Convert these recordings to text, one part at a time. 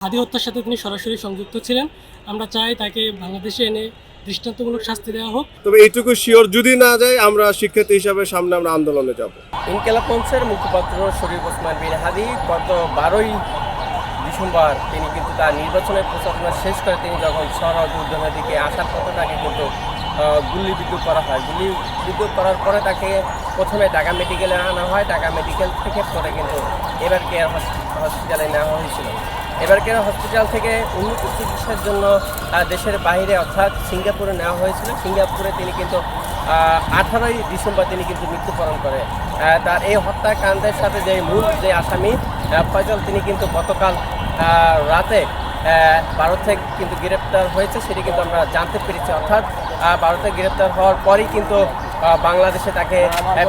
হাদি হত্যার সাথে তিনি সরাসরি সংযুক্ত ছিলেন। আমরা চাই তাকে বাংলাদেশে এনে দৃষ্টান্তমূলক শাস্তি দেওয়া হোক। তবে এইটুকু শিওর যদি না যায় আমরা শিক্ষার্থী হিসাবে সামনে আমরা আন্দোলনে যাব। ইনকিলাব মঞ্চের মুখপাত্র শরীফ ওসমান বিন হাদি গত 12ই ডিসেম্বর তিনি কিন্তু তার নির্বাচনের প্রচারণা শেষ করে তিনি যখন শহর উদ্যানের দিকে আসার পথে তাকে কিন্তু গুলিবিদ্ধ করা হয়। গুলিবিদ্ধ করার পরে তাকে প্রথমে ঢাকা মেডিকেলে আনা হয়। ঢাকা মেডিকেল থেকে পরে কিন্তু এবার কেয়ার হসপিটালে নেওয়া হয়েছিল। এবার কেয়ার হসপিটাল থেকে উন্নত চিকিৎসার জন্য দেশের বাইরে অর্থাৎ সিঙ্গাপুরে নেওয়া হয়েছিল। সিঙ্গাপুরে তিনি কিন্তু 18ই ডিসেম্বর তিনি কিন্তু মৃত্যুবরণ করে। তার এই হত্যাকাণ্ডের সাথে যে আসামি ফয়জল তিনি কিন্তু গতকাল রাতে ভারত থেকে কিন্তু গ্রেপ্তার হয়েছে, সেটি কিন্তু আমরা জানতে পেরেছি। অর্থাৎ ভারতে গ্রেপ্তার হওয়ার পরই কিন্তু বাংলাদেশে তাকে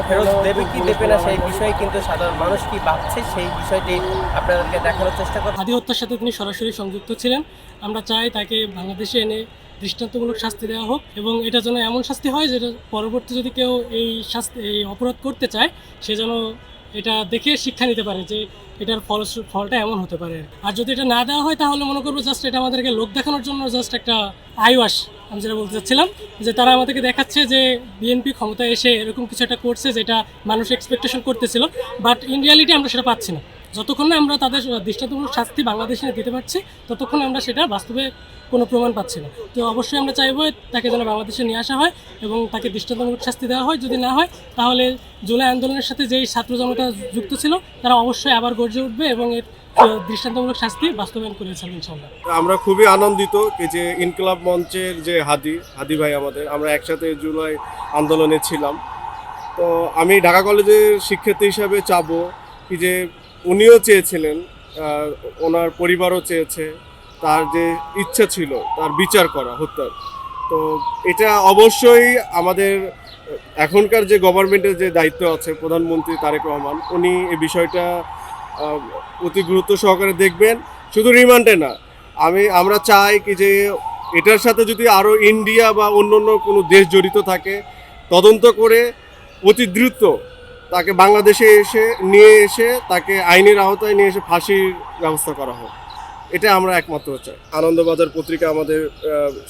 ফেরত দেবে কি দেবে না সেই বিষয়ে কিন্তু সাধারণ মানুষ কি ভাবছে সেই বিষয়টি আপনাদেরকে দেখানোর চেষ্টা করব। হাদি হত্যার সাথে তিনি সরাসরি সংযুক্ত ছিলেন। আমরা চাই তাকে বাংলাদেশে এনে দৃষ্টান্তমূলক শাস্তি দেওয়া হোক এবং এটা যেন এমন শাস্তি হয় যেটা পরবর্তী যদি কেউ এই অপরাধ করতে চায় সে যেন এটা দেখে শিক্ষা নিতে পারে যে এটার ফলটা এমন হতে পারে। আর যদি এটা না দেওয়া হয় তাহলে মনে করবো জাস্ট এটা আমাদেরকে লোক দেখানোর জন্য জাস্ট একটা আইওয়াশ। আমি যেটা বলতে চাচ্ছিলাম যে তারা আমাদেরকে দেখাচ্ছে যে বিএনপি ক্ষমতায় এসে এরকম কিছু একটা করছে যেটা মানুষ এক্সপেকটেশন করতেছিল, বাট ইন রিয়ালিটি আমরা সেটা পাচ্ছি না। যতক্ষণ না আমরা তাদের দৃষ্টান্তমূলক শাস্তি বাংলাদেশে দিতে পারছি ততক্ষণ আমরা সেটা বাস্তবে কোনো প্রমাণ পাচ্ছি না। তো অবশ্যই আমরা চাইবো তাকে যেন বাংলাদেশে নিয়ে আসা হয় এবং তাকে দৃষ্টান্তমূলক শাস্তি দেওয়া হয়। যদি না হয় তাহলে জুলাই আন্দোলনের সাথে যেই ছাত্র জনতা যুক্ত ছিল তারা অবশ্যই আবার গর্জে উঠবে এবং এর দৃষ্টান্তমূলক শাস্তি বাস্তবায়ন করেছেন ইনশাআল্লাহ। আমরা খুবই আনন্দিত যে ইনকিলাব মঞ্চের যে হাদি ভাই আমরা একসাথে জুলাই আন্দোলনে ছিলাম। তো আমি ঢাকা কলেজের শিক্ষার্থী হিসাবে চাবো কি যে উনিও চেয়েছিলেন, ওনার পরিবারও চেয়েছে, তার যে ইচ্ছা ছিল তার বিচার করা হত্যার। তো এটা অবশ্যই আমাদের এখনকার যে গভর্নমেন্টের যে দায়িত্ব আছে প্রধানমন্ত্রী তারেক রহমান, উনি এই বিষয়টা অতি গুরুত্ব সহকারে দেখবেন। শুধু রিমান্ডে না, আমরা চাই কি যে এটার সাথে যদি আরও ইন্ডিয়া বা অন্য কোনো দেশ জড়িত থাকে তদন্ত করে অতি দ্রুত তাকে বাংলাদেশে নিয়ে এসে তাকে আইনের আওতায় নিয়ে এসে ফাঁসির ব্যবস্থা করা হোক। এটা আমরা একমাত্র চাই। আনন্দবাজার পত্রিকা আমাদের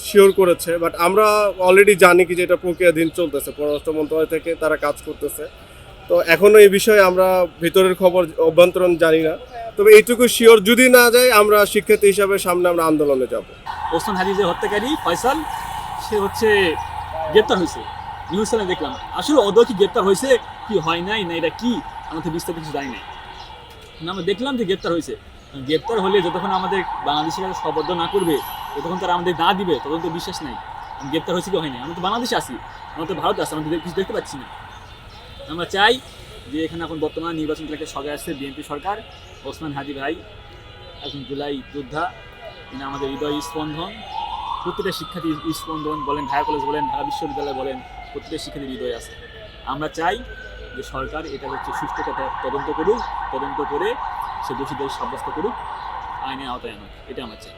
শিওর করেছে, বাট আমরা অলরেডি জানি কি যে এটা প্রক্রিয়াধীন চলতেছে, পররাষ্ট্র মন্ত্রণালয় থেকে তারা কাজ করতেছে। তো এখনও এই বিষয়ে আমরা ভিতরের খবর অভ্যন্তরণ জানি না। তবে এইটুকু শিওর যদি না যায় আমরা শিক্ষার্থী হিসাবে সামনে আমরা আন্দোলনে যাব। ওসমান হাদি যে হত্যাকারী ফয়সাল, সে হচ্ছে গ্রেপ্তার হয়েছে। নিউজ চ্যানেলে দেখলাম। আসলে ওদের কি গ্রেপ্তার হয়েছে কি হয় নাই না এটা কি আমাদের বিস্তারিত কিছু জানি নাই। আমরা দেখলাম যে গ্রেপ্তার হয়েছে। গ্রেপ্তার হলে যতক্ষণ আমাদের বাংলাদেশের কাছে সবদ্ধ না করবে ততক্ষণ তারা আমাদের না দিবে ততক্ষণ তো বিশ্বাস নাই গ্রেপ্তার হয়েছে কি হয় নাই। আমরা তো বাংলাদেশে আছি, আমরা তো ভারতে আছি, আমরা কিছু দেখতে পাচ্ছি না। আমরা চাই যে এখানে এখন বর্তমানে নির্বাচন একটা সরকার আসছে, বিএনপি সরকার। ওসমান হাদি ভাই এখন জুলাই যোদ্ধা, তিনি আমাদের হৃদয় স্পন্দন। প্রত্যেকটা শিক্ষার্থী স্পন্দন বলেন, ঢাকা কলেজ বলেন, ঢাকা বিশ্ববিদ্যালয় বলেন, প্রত্যেকটা শিক্ষার্থীর হৃদয় আছে। আমরা চাই যে সরকার এটা হচ্ছে সুষ্ঠু তদন্ত করুক, তদন্ত করে সে দোষীদের সাব্যস্ত করুক, আইনের আওতায় আনুক, এটা আমরা চাই।